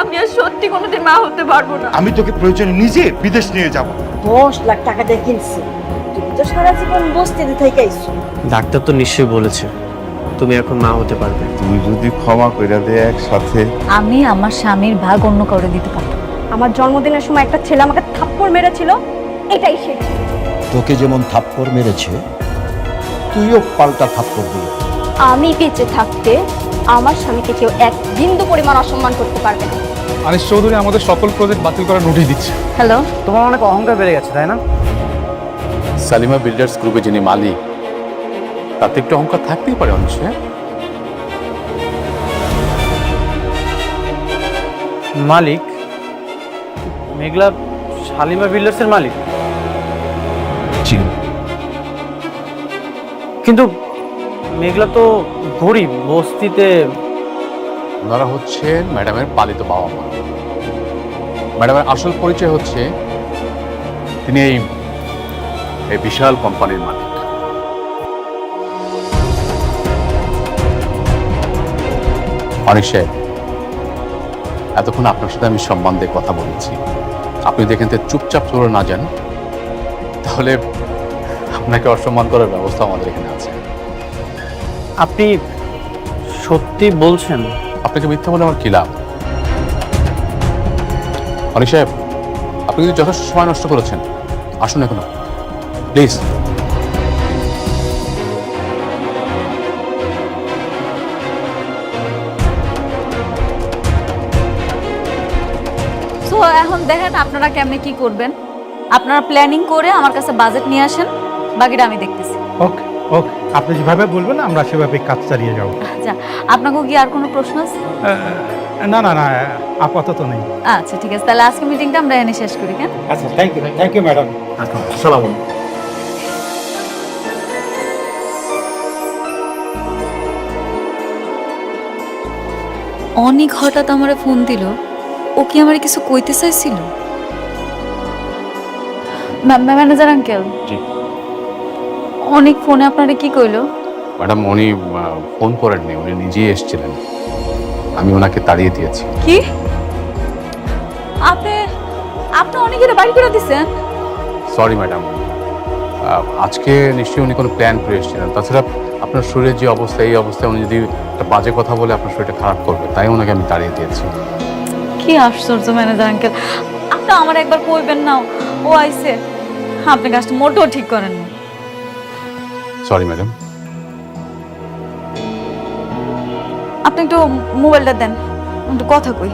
আমি আর সত্যি কোনোদিন মা হতে পারবো না। আমি তোকে প্রয়োজনে নিজে বিদেশ নিয়ে যাব। 10 লাখ টাকা দিয়ে কিনছি, তুমি তো সারা জীবন বস্তিতে থেকে আইছো। ডাক্তার তো নিশ্চয়ই বলেছে তুমি এখন মা হতে পারবে। তুই যদি ক্ষমা করে দে একসাথে। আমি আমার স্বামীর ভাগ অন্য কাউরে দিতে পারবো। আমার জন্মদিনের সময় একটা ছেলে আমাকে থাপ্পড় মেরেছিল, এটাই শেষ। তোকে যেমন থাপ্পড় মেরেছে তুইও পাল্টা থাপ্পড় দিবি। আমি বেঁচে থাকতে আমার স্বামীকে কেউ এক বিন্দু পরিমাণ অসম্মান করতে পারবে না। আনিস চৌধুরী আমাদের সকল প্রজেক্ট বাতিল করার নোটিশ দিচ্ছে। হ্যালো, তোমার অনেক অহংকার বেড়ে গেছে তাই না? সালিমা বিল্ডার্স গ্রুপে যিনি মালিক, তাতে একটু অহংকার থাকতেই পারে অনিশে। মালিক মেঘলা শালিমা বিল্ডার্সের মালিক? কিন্তু মেঘলা তো গরিব, বস্তিতে। ওনারা হচ্ছে ম্যাডামের পালিত বাবা মা। ম্যাডামের আসল পরিচয় হচ্ছে তিনি এই বিশাল কোম্পানির মালিক। অনিক সাহেব, এতক্ষণ আপনার সাথে আমি সম্মান দিয়ে কথা বলেছি। আপনি দেখেন তো চুপচাপ চলে না যান, তাহলে আপনাকে অসম্মান করার ব্যবস্থা আমাদের এখানে আছে। আপনি সত্যি বলছেন? আপনাকে মিথ্যা বলে আমার কি লাভ? অনিক সাহেব, আপনি কিন্তু যথেষ্ট সময় নষ্ট করেছেন, আসুন এখনো প্লিজ। সো এখন দেখেন আপনারা কেমনে কি করবেন। আপনারা প্ল্যানিং করে আমার কাছে বাজেট নিয়ে আসেন, বাকিটা আমি দেখতেছি। ওকে ওকে, আপনি যেভাবে বলবেন আমরা সেভাবে কাজ চালিয়ে যাব। আচ্ছা, আপনাকে কি আর কোনো প্রশ্ন আছে? না না না, আপাতত নেই। আচ্ছা ঠিক আছে, তাহলে আজকে মিটিংটা আমরা এনে শেষ করি। কেন? আচ্ছা, থ্যাংক ইউ ম্যাডাম। আসসালামু আলাইকুম। অনেক হঠাৎ আমারে ফোন দিল, ও কি আমারে কিছু কইতে চাইছিল? ম্যানেজার আঙ্কেল, অনেক ফোনে আপনারে কি কইলো? ম্যাডাম, উনি ফোন করেননি, উনি নিজেই এসেছিলেন। আমি ওনাকে তাড়িয়ে দিয়েছি। কি আপনি আপনি অনেকের বাড়ি করে দিছেন? সরি ম্যাডাম, আজকে নিশ্চয়ই উনি কোনো প্ল্যান করে এসেছিলেন। তাছাড়া আপনার শরীরের যে অবস্থা, এই অবস্থায় উনি যদি একটা বাজে কথা বলে আপনার শরীরটা খারাপ করবে, তাই ওনাকে আমি তাড়িয়ে দিয়েছি। কি আশ্চর্য ম্যানেজার আঙ্কেল, আপনি আমার একবার কইবেন না ও আইছে? আপনি কাজটা মোটেও ঠিক করেননি। Sorry madam. আপনি একটু মোবাইলটা দেন, একটু কথা কই।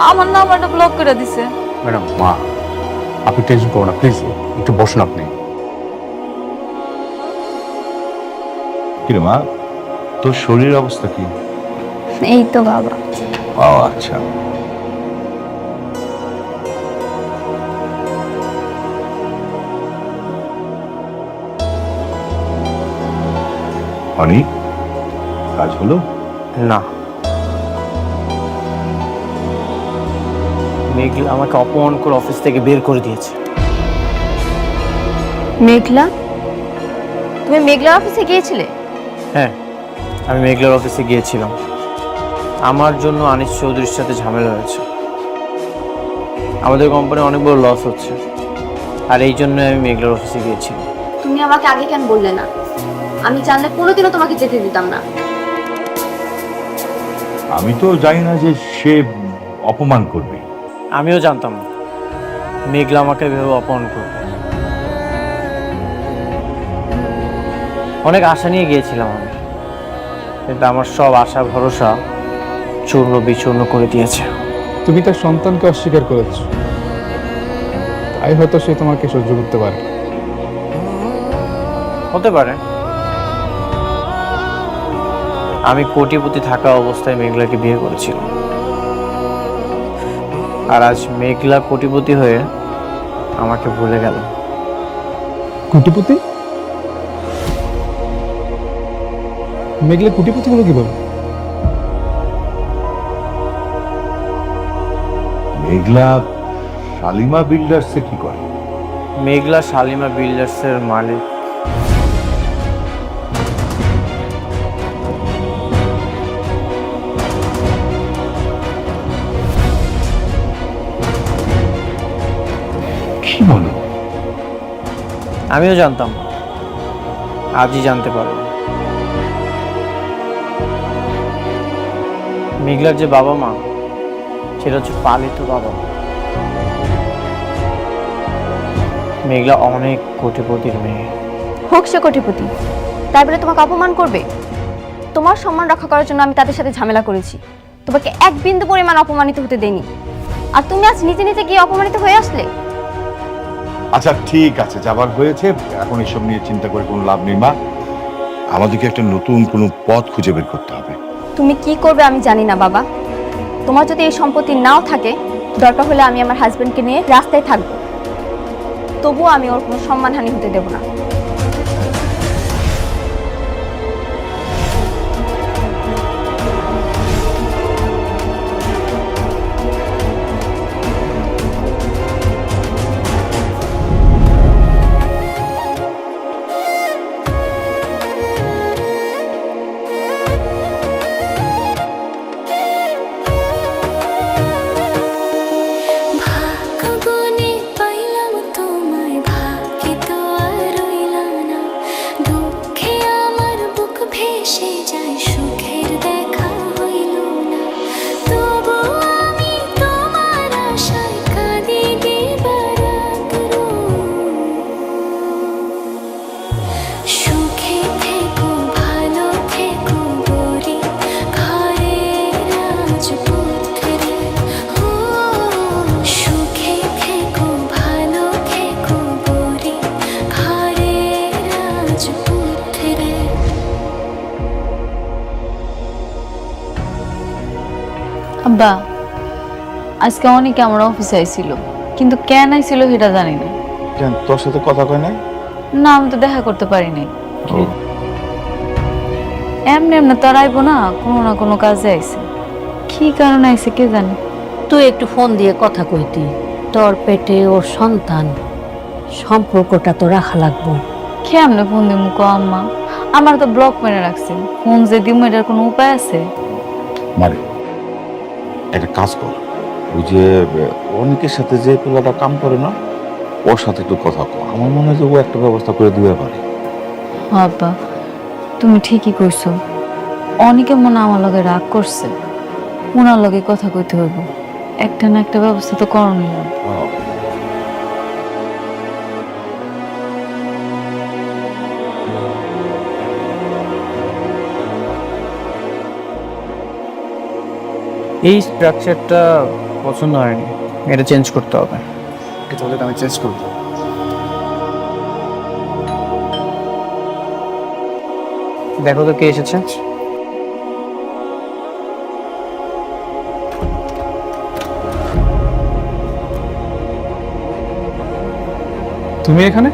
আমার নাম্বারটা ব্লক করে দিছে। ম্যাডাম, মা আপনি টেনশন করুন না, প্লিজ একটু বসুন আপনি। কিরে মা, তোর শরীরের অবস্থা কি? এই তো বাবা। ও আচ্ছা। অনিক, কাজ হলো? না, মেঘলা আমাকে অপমান করে অফিস থেকে বের করে দিয়েছে। মেঘলা, তুমি মেঘলার অফিসে গিয়েছিলে? হ্যাঁ, আমি মেঘলার অফিসে গিয়েছিলাম। আমার জন্য আনিস চৌধুরীর সাথে ঝামেলা হয়েছে। আমাদের কোম্পানি অনেক বড় লস হচ্ছে, আর এই জন্য আমি মেঘলার অফিসে গিয়েছিলাম। তুমি আমাকে আগে কেন বললে না? আমি জানলে কোনোদিনও তোমাকে যেতে দিতাম না। আমি তো জানি না যে সে অপমান করবে। আমিও জানতাম না মেঘলা আমাকে ভেবে অপমান করবে। অনেক আশা নিয়ে গিয়েছিলাম আমি, কিন্তু আমার সব আশা ভরসা চূর্ণ বিচূর্ণ করে দিয়েছে। তুমি তার সন্তানকে অস্বীকার করেছ, তাই হয়তো সে তোমাকে সহ্য করতে পারে। হতে পারে। আমি কোটিপতি থাকা অবস্থায় মেঘলাকে বিয়ে করেছিলাম, আর আজ মেঘলা কোটিপতি হয়ে আমাকে ভুলে গেল। কোটিপতি? মেঘলা কুটিপতি হলো কিভাবে? মেঘলা শালিমা বিল্ডার্সে কি করে? মেঘলা শালিমা বিল্ডার্সের মালিক। কি বলো? আমিও জানতাম না, আজই জানতে পারলাম। মেঘলার যে বাবা মা, সেটা হচ্ছে পালিত বাবা মা। মেঘলা অনেক কোটিপতির মেয়ে। হোক সে কোটিপতি, তাই বলে তোমাকে অপমান করবে? তোমার সম্মান রক্ষা করার জন্য আমি তাদের সাথে ঝামেলা করেছি, তোমাকে এক বিন্দু পরিমাণ অপমানিত হতে দেইনি। আর তুমি আজ নিজে নিজে গিয়ে অপমানিত হয়ে আসলে। আচ্ছা ঠিক আছে, যাবার হয়েছে, এখন এসব নিয়ে চিন্তা করে কোনো লাভ নেই মা। আমাদেরকে একটা নতুন কোনো পথ খুঁজে বের করতে হবে। তুমি কি করবে আমি জানি না বাবা। তোমার যদি এই সম্পত্তি নাও থাকে, দরকার হলে আমি আমার হাজবেন্ডকে নিয়ে রাস্তায় থাকবো, তবুও আমি ওর কোনো সম্মানহানি হতে দেব না। আব্বা, আজকে অনেকে আমার অফিসে আইছিল, কিন্তু কেন আইছিল সেটা জানি না। কেন, তোর সাথে কথা কয় নাই? না, আমি তো দেখা করতে পারি নাই। এমনি এমনি তো আর আইবো না, কোনো না কোনো কাজে আইছে। কি কারণে আইছে কে জানে। তুই একটু ফোন দিয়ে কথা কইতি, তোর পেটে ওর সন্তান, সম্পর্কটা তো রাখা লাগবো। কেমনে ফোন দিমু কো আম্মা? আমার তো ব্লক মেরে রাখছে, ফোন যে দিমু এটার কোনো উপায় আছে? মানে একটা কাজ কর, ওই যে অনেকের সাথে যে পোলাটা কাম করে না, ওর সাথে একটু কথা কর। আমার মনে হয় যে ও একটা ব্যবস্থা করে দিতে পারে। আব্বা, তুমি ঠিকই কইছো। অনেকে মনে আমার লগে রাগ করছে, ওনার লগে কথা কইতে হইব। একটা না একটা ব্যবস্থা তো করণীয় লাগবে। এই স্ট্রাকচারটা পছন্দ হয়নি, এটা চেঞ্জ করতে হবে। তাহলে আমি চেঞ্জ করব। দেখো তো কে এসেছে। তুমি এখানে?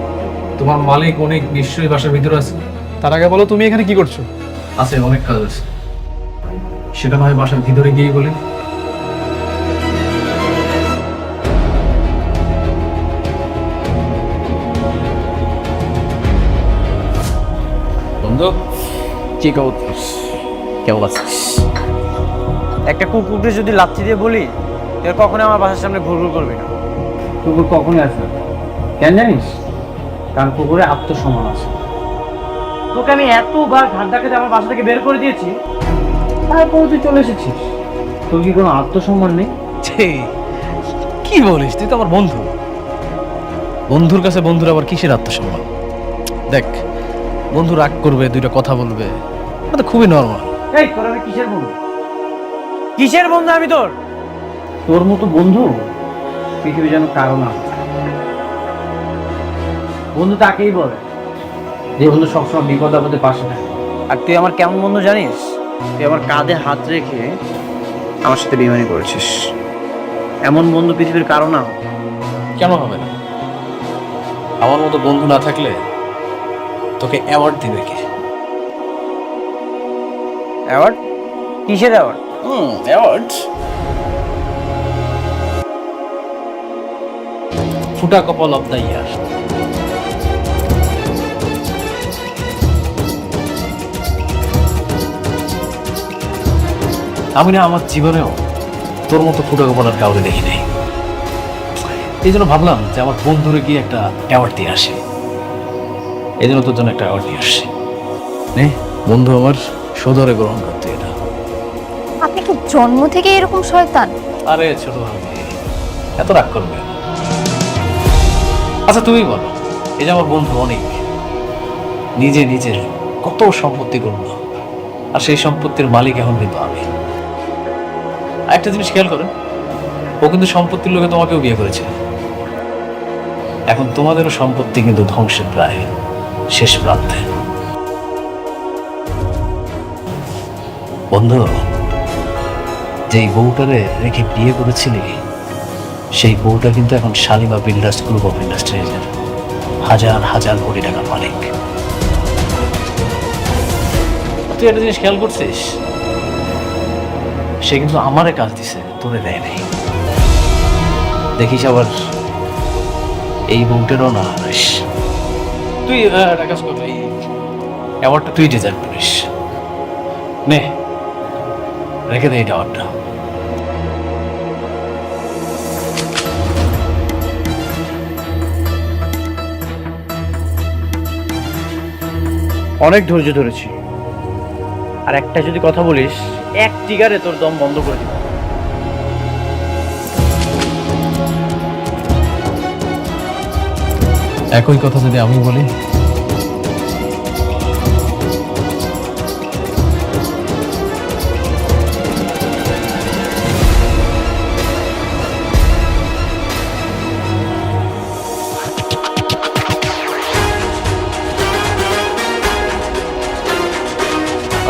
তোমার মালিক অনেক নিশ্চয়ই বাসার ভিতরে আছে। তার আগে বলো তুমি এখানে কি করছো? আছে, অনেক কাজ আছে, সেটা নয় বাসার ভিতরে গিয়ে বলি। বন্ধু, কি করছিস? কেমন আছিস? একটা কুকুরকে যদি লাথি দিয়ে বলি এর কখনো আমার বাসার সামনে ঘুরঘুর করবি না। কুকুর কখনোই আসবে না। কেন জানিস? কারণ কুকুরে আত্মসম্মান আছে। তোকে আমি এতবার ঘাট ডাকাতে আমার বাসা থেকে বের করে দিয়েছি, তারপর তুই চলে এসেছিস। তোর কি কোনো আত্মসম্মান নেই? কি বলিস? তুই তো আমার বন্ধু। বন্ধুর কাছে বন্ধুর আবার কিসের আত্মসম্মান? দেখ, বন্ধু রাগ করবে, দুইটা কথা বলবে, এটা তো খুবই নর্মাল। এই তোর আমি কিসের বন্ধু? কিসের বন্ধু আমি তোর? তোর মতো বন্ধু পৃথিবী যেন কারো না। বন্ধু তাকেই বলে যে বন্ধু সবসময় বিপদ আপদে পাশে থাকে। আর তুই আমার কেমন বন্ধু জানিস? তুই আমার কাঁধে হাত রেখে আমার সাথে বেইমানি করেছিস। এমন বন্ধু পৃথিবীর কারো না। কেন হবে না? আমার মতো বন্ধু না থাকলে তোকে অ্যাওয়ার্ড দিবে কে? অ্যাওয়ার্ড? কিসের অ্যাওয়ার্ড? অ্যাওয়ার্ড ফুটা কপাল অফ দ্য ইয়ার। আমি না আমার জীবনেও তোর মতো ফুটা কপাল আর কাউকে দেখি নাই। এই জন্য ভাবলাম যে আমার বন্ধুরে গিয়ে একটা অ্যাওয়ার্ড দিয়ে আসে। এই জন্য তোর জন্য একটা অ্যাওয়ার্ড নিয়ে আসছি। নে বন্ধু আমার সদরে গ্রহণ করতে এটা। আপনি কি জন্ম থেকে এরকম শয়তান? আরে ছোট ভাবি, এত রাগ করবে? আচ্ছা তুমি বলো, এই যে আমার বন্ধু অনেক নিজে নিজের কত সম্পত্তি করলো, আর সেই সম্পত্তির মালিক এখন কিন্তু আমি। একটা জিনিস খেয়াল করেন, ও কিন্তু সম্পত্তির লোকে তোমাকেও বিয়ে করেছে। এখন তোমাদেরও সম্পত্তি কিন্তু ধ্বংসের প্রায় শেষ প্রান্তে। বন্ধু, যেই বউটারে রেখে বিয়ে করেছিলি, সেই বউটা কিন্তু এখন শালিমা বিল্ডার্স গ্রুপ অফ ইন্ডাস্ট্রিজের হাজার হাজার কোটি টাকার মালিক। তুই একটা জিনিস খেয়াল করছিস, সে কিন্তু আমারে কাজ দিছে, তোরে দেয় নাই। দেখিস আবার এই বউটারও না হারিস। তুই একটা কাজ কর, এই অ্যাওয়ার্ডটা তুই ডিজাইন করিস। নে রেখে দে এই অ্যাওয়ার্ডটা। অনেক ধৈর্য ধরেছি, আর একটা যদি কথা বলিস এক টিগারে তোর দম বন্ধ করে দিব। একই কথা যদি আমি বলি,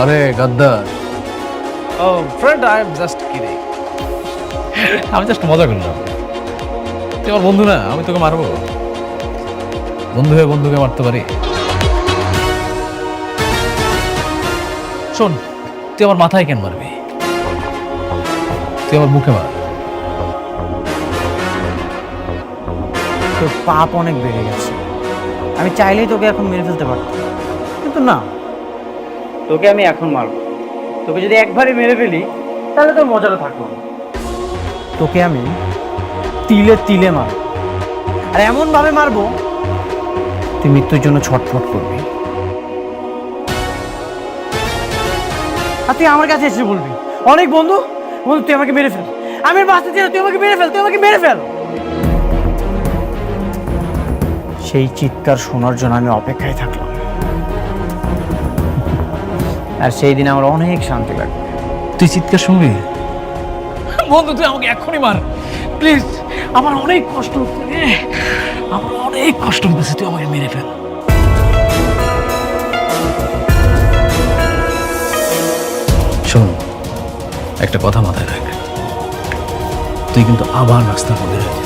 আরে গদ্দার, ও friend, I am just kidding. আমি জাস্ট মজা করলাম। তুই আমার বন্ধু না, আমি তোকে মারবো? বন্ধু হয়ে বন্ধুকে মারতে পারি? শোন, তুই আমার মাথায় কেন মারবি? তুই আমার মুখে মার। তোর পাপ অনেক বেড়ে গেছে। আমি চাইলেই তোকে এখন মেরে ফেলতে পারতাম, কিন্তু না, তোকে আমি এখন মারবো। তোকে যদি একবারই মেরে ফেলি তাহলে তোর মজাটা থাকবো না। তোকে আমি তিলে তিলে মারবো, আর এমন ভাবে মারবো তুই মৃত্যুর জন্য ছটফট করবি। আর তুই আমার কাছে এসে বলবি, অনেক বন্ধু বন্ধু তুই আমাকে মেরে ফেল, আমি আর বাঁচতে চাই না, তুই আমাকে মেরে ফেল, তুই আমাকে মেরে ফেল। সেই চিৎকার শোনার জন্য আমি অপেক্ষায় থাকলাম, আর সেই দিন আমার অনেক শান্তি লাগবে। তুই চিৎকার শুনবি? বন্ধু তুই আমাকে এখনই মার প্লিজ, আমার অনেক কষ্ট হচ্ছে, আমার অনেক কষ্ট হচ্ছে, তুই আমাকে মেরে ফেল। শোন, একটা কথা মাথায় রাখ, তুই কিন্তু আবার রাস্তার মধ্যে রয়েছে।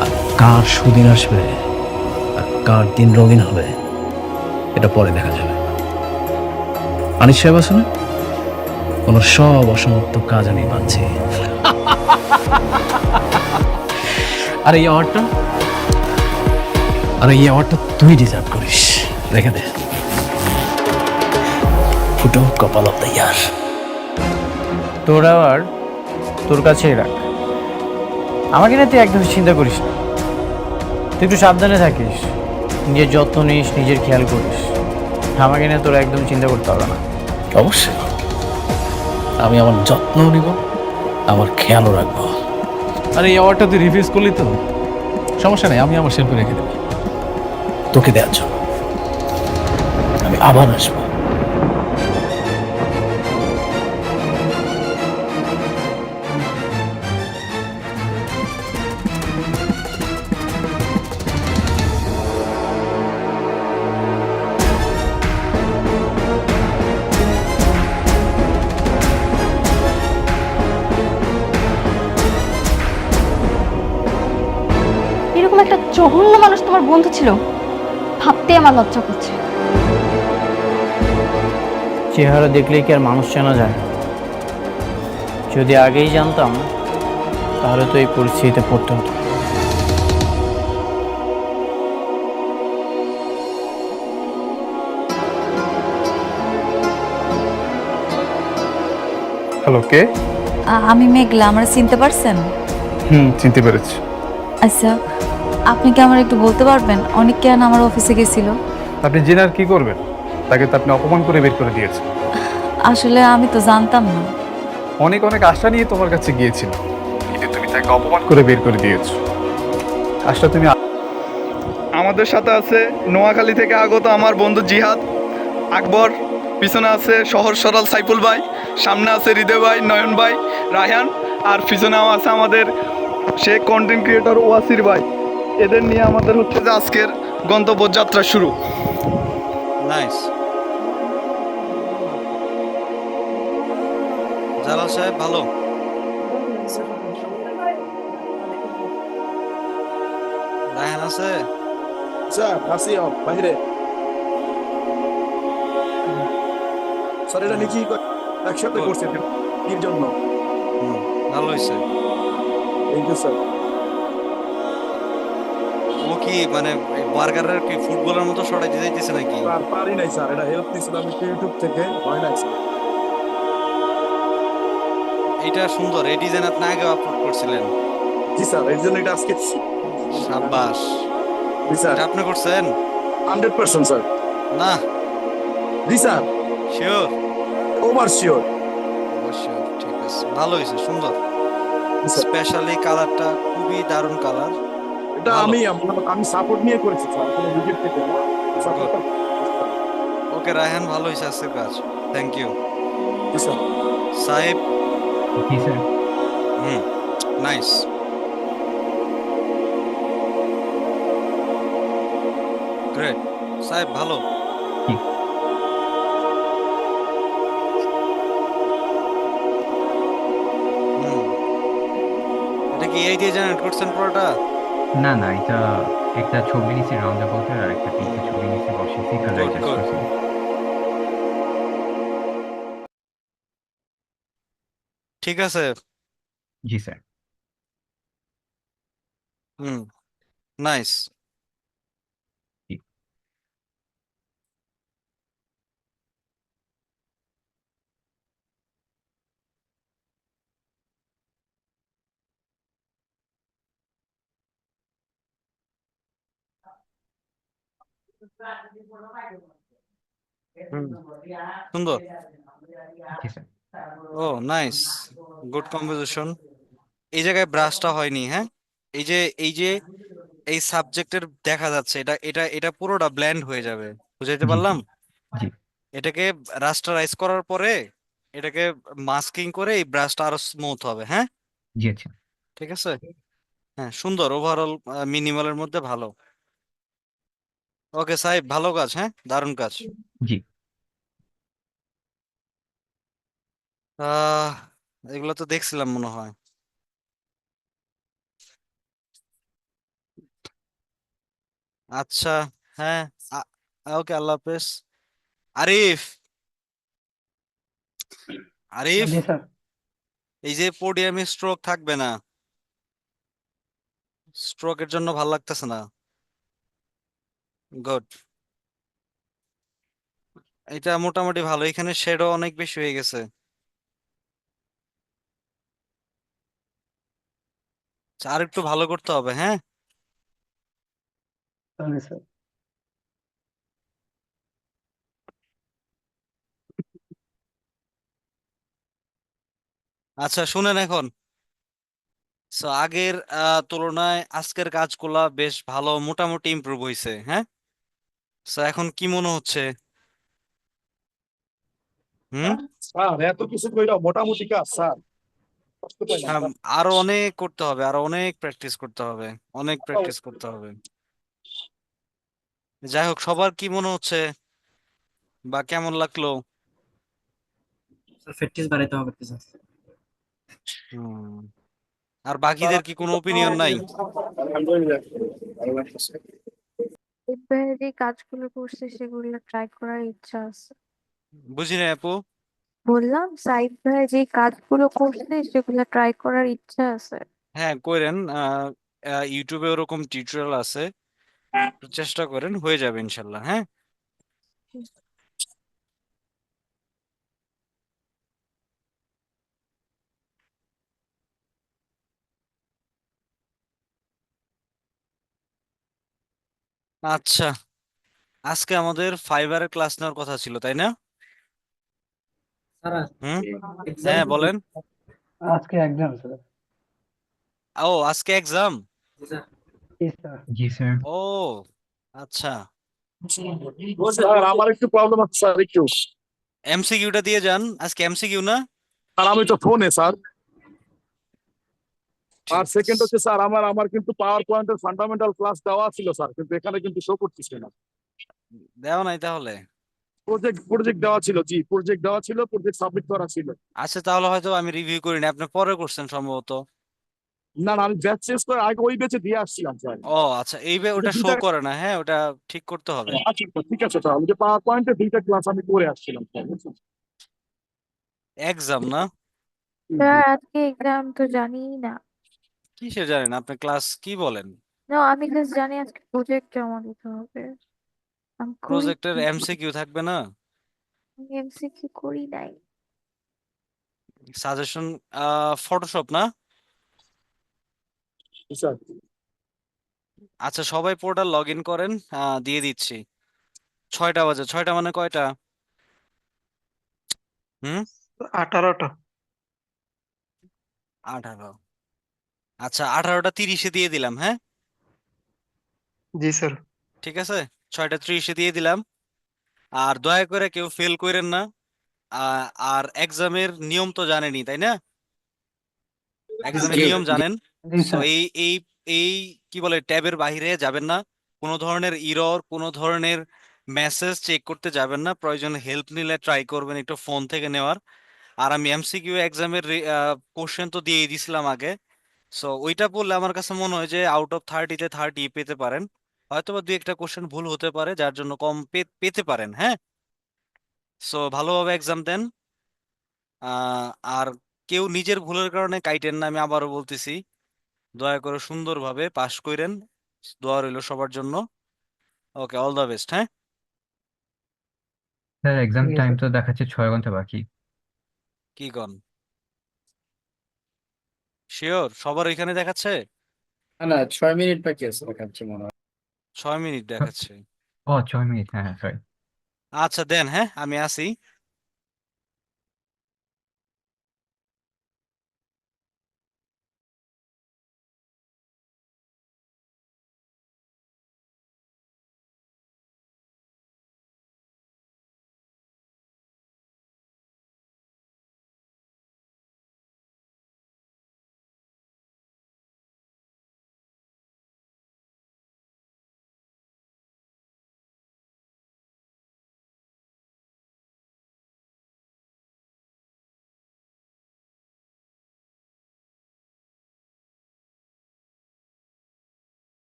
আর কার সুদিন আসবে আর কার দিন রঙিন হবে এটা পরে দেখা যাবে। আনিস সাহেব আছে না, ওনার সব অসমাপ্ত কাজ আমি পাচ্ছি। আর এই অ্যাওয়ার্ডটা তুই ডিজার্ভ করিস, রেখে দে। ফুটো কপাল অফ দ্য ইয়ার। তোর আবার তোর কাছেই রাখ, আমাকে না তুই একদম চিন্তা করিস না। তুই একটু সাবধানে থাকিস, নিজের যত্ন নিস, নিজের খেয়াল করিস। আমাকে নিয়ে তোর একদম চিন্তা করতে হবে না। অবশ্যই আমি আমার যত্নও নিব, আমার খেয়ালও রাখবো। আর এই অ্যাওয়ার্ডটা তুই রিফিউজ করলি তো সমস্যা নেই, আমি আমার শিল্পে রেখে দেবো তোকে দেওয়ার জন্য। আমি আবার আসবো। এরকম একটা জঘন্য মানুষ তোমার বন্ধু ছিল, ভাবতে আমার লজ্জা করছে। চেহারা দেখলেই কি আর মানুষ চেনা যায় না? যদি আগেই জানতাম তাহলে তো এই পরিস্থিতিতে পড়তে হতো। হ্যালো, কে? আমি মেঘলা, আমার চিনতে পারছেন? চিনতে পেরেছি। আচ্ছা, আপনি কি আমার একটু বলতে পারবেন অনেক কেন আমার অফিসে গেছিল? আপনি জেনে আর কি করবেন? তাকে তো আপনি অপমান করে বের করে দিয়েছেন। আসলে আমি তো জানতাম না। অনেক অনেক আশা নিয়ে তোমার কাছে গিয়েছিল, কিন্তু তুমি তাকে অপমান করে বের করে দিয়েছো। আশা তুমি আমাদের সাথে আছে নোয়াখালী থেকে আগত আমার বন্ধু জিহাদ আকবর, পিছনে আছে সহজ সরল সাইফুল ভাই, সামনে আছে হৃদয় ভাই, নয়ন ভাই, রায়হান, আর পিছনেও আছে আমাদের সে কন্টেন্ট ক্রিয়েটর ওয়াসির ভাই। এদের নিয়ে আমাদের হচ্ছে যে আজকের গন্তব্যযাত্রা শুরু। নাইস। জালাল সাহেব ভালো। রায়হান আছে? স্যার আসি বাইরে। স্যার এটা নিজেই একসাথে করছে এর জন্য। ভালো হয়েছে। Thank you sir. ও কি মানে বার্গারের কি ফুটবলের মতো সরাই দিয়ে যাইতেছে নাকি? স্যার পারি নাই স্যার, এটা হেল্প নিয়েছিলাম আমি ইউটিউব থেকে, হয় নাই স্যার। এইটা সুন্দর, এই ডিজাইন আপনি আগে আপলোড করছিলেন। জি স্যার, এর জন্য এটা আজকে। সাব্বাস। জি স্যার। এটা আপনি করছেন? 100% স্যার। না। জি স্যার। শিওর? Over sure. অবশ্যই, ঠিক আছে, ভালো হয়েছে, সুন্দর। স্পেশালি কালারটা খুবই দারুণ কালার। এটা আমি সাপোর্ট নিয়ে করেছি স্যার, কোনো ভিডিও থেকে না। ওকে রায়হান, ভালো হয়েছে আজকের কাজ, থ্যাংক ইউ। G sir. সাহেব? জি স্যার। নাইস। গ্রেট সাহেব, ভালো। এটা কি এই দিয়ে জেনারেট করছেন পুরোটা? না না, এটা একটা ছবি নিচে রাউন্ড অ্যাবাউট আর একটা পিকে ছবি নিচে বসেছি কালার জাস্ট করছি। ঠিক আছে। জি স্যার। নাইস। সুন্দর। ও নাইস, গুড কম্পোজিশন। এই জায়গায় ব্রাশটা হয়নি, হ্যাঁ? এই যে এই সাবজেক্টের দেখা যাচ্ছে, এটা এটা এটা পুরোটা ব্ল্যান্ড হয়ে যাবে, বুঝাইতে পারলাম? এটাকে রাস্টারাইজ করার পরে এটাকে মাস্কিং করে এই ব্রাশটা আরো স্মুথ হবে, হ্যাঁ? জি আচ্ছা। ঠিক আছে, হ্যাঁ, সুন্দর, ওভারঅল মিনিমালের মধ্যে ভালো। ওকে সাহেব, ভালো কাজ, হ্যাঁ, দারুণ কাজ। জি। আহ এগুলো তো দেখছিলাম মনে হয়। আচ্ছা, হ্যাঁ, ওকে, আল্লাহ হাফেজ। আরিফ, আরিফ, এই যে পোডিয়ামে স্ট্রোক থাকবে না, স্ট্রোকের জন্য ভাল লাগতেছে না। গুড, এটা মোটামুটি ভালো, এখানে শেডও অনেক বেশি হয়ে গেছে। আর একটু ভালো করতে হবে, হ্যাঁ? আচ্ছা শুনেন, এখন আগের তুলনায় আজকের কাজগুলা বেশ ভালো, মোটামুটি ইমপ্রুভ হয়েছে, হ্যাঁ? এখন কি মনে হচ্ছে? স্যার এত কিছু কইরা মোটামুটি কাজ স্যার। হ্যাঁ, আরো অনেক করতে হবে, আরো অনেক প্র্যাকটিস করতে হবে, অনেক প্র্যাকটিস করতে হবে। যাই হোক, সবার কি মনে হচ্ছে বা কেমন লাগলো? প্র্যাকটিস বাড়াইতে হবে স্যার। আর বাকিদের কি কোনো ওপিনিয়ন নাই? এবারে যে কাজগুলো করছে সেগুলো ট্রাই করার ইচ্ছা আছে। বুঝি না আপু। বললাম সাইড ভাই যে কাজগুলো করছে সেগুলো ট্রাই করার ইচ্ছা আছে। হ্যাঁ করেন, ইউটিউবে ওরকম টিউটোরিয়াল আছে, চেষ্টা করেন, হয়ে যাবে ইনশাল্লাহ। হ্যাঁ আচ্ছা, আজকে আমাদের ফাইবারের ক্লাস নেওয়ার কথা ছিল তাই না? হুম, হ্যাঁ বলেন। আজকে এক্সাম স্যার। ও আজকে এক্সাম। জি স্যার। ও আচ্ছা, স্যার আমার একটু প্রবলেম আছে স্যার, একটু। এমসিকিউটা দিয়ে যান, আজকে এমসিকিউ না? আর আমি তো ফোনে স্যার। আর ঠিক সেকেন্ড আছে। হচ্ছে স্যার, আমার আমার কিন্তু পাওয়ার পয়েন্টের ফান্ডামেন্টাল ক্লাস দেওয়া ছিল স্যার, কিন্তু এখানে কিন্তু শো করতেছে না। দেও নাই তাহলে? প্রজেক্ট প্রজেক্ট দেওয়া ছিল, জি প্রজেক্ট দেওয়া ছিল, প্রজেক্ট সাবমিট করা ছিল। আচ্ছা তাহলে হয়তো আমি রিভিউ করিনি, আপনি পরে করছেন সম্ভবত। না না, আমি ব্যাচ চেঞ্জ করে আগে ওই ব্যাচে দিয়ে আসছিলাম স্যার। ও আচ্ছা, ওটা শো করে না, হ্যাঁ ওটা ঠিক করতে হবে। আচ্ছা ঠিক আছে স্যার, আমি যে পাওয়ার পয়েন্টে দুইটা ক্লাস আমি করে আসছিলাম স্যার, বুঝছেন? এক্সাম না? স্যার আজকে এক্সাম তো জানি না। কিসে জানেন আপনি, ক্লাস কি বলেন? না আমি জাস্ট জানি আজকে প্রজেক্ট জমা দিতে হবে। আমি করি প্রজেক্টের এমসিকিউ থাকবে না? এমসিকিউ করি নাই। সাজেশন, ফটোশপ না? স্যার আচ্ছা সবাই পোর্টাল লগ ইন করেন, দিয়ে দিচ্ছি। 6টা বাজে, 6টা মানে কয়টা? হুম, 18টা। 18। আচ্ছা 18টা 30-এ দিয়ে দিলাম, হ্যাঁ জি স্যার। ঠিক আছে, 6টা 30-এ দিয়ে দিলাম। আর দয়া করে কেউ ফেল করেন না। আর এক্সামের নিয়ম তো জানেনই তাই না? এক্সামের নিয়ম জানেন। জি সো স্যার। এই এই কি বলে, ট্যাবের বাইরে যাবেন না, কোনো ধরনের ইরর, কোনো ধরনের মেসেজ চেক করতে যাবেন না, প্রয়োজনে হেল্প নিলে ট্রাই করবেন একটু ফোন থেকে নেওয়ার। আর আমি এমসিকিউ এক্সামের কোশ্চেন তো দিয়ে দিছিলাম আগে, সো ওইটা পড়লে আমার কাছে মনে হয় যে আউট অফ 30-তে 30 পেতে পারেন। হয়তোবা দুই একটা কোশ্চেন ভুল হতে পারে, যার জন্য কম পেতে পারেন। হ্যাঁ, সো ভালোভাবে এক্সাম দেন। আর কেউ নিজের ভুলের কারণে কাইটেন না, আমি আবারও বলতেছি, দয়া করে সুন্দরভাবে পাশ কইরেন। দোয়া রইল সবার জন্য। ওকে, অল দ্য বেস্ট। হ্যাঁ, স্যার এক্সাম টাইম তো দেখাচ্ছে 6 ঘন্টা বাকি। কি কন, শিওর সবার এখানে দেখাচ্ছে? না না, 6 মিনিট বাকি আছে দেখাচ্ছে মনে হয়। 6 মিনিট দেখাচ্ছে? ও 6 মিনিট, হ্যাঁ হ্যাঁ, sorry। আচ্ছা দেন, হ্যাঁ আমি আসি।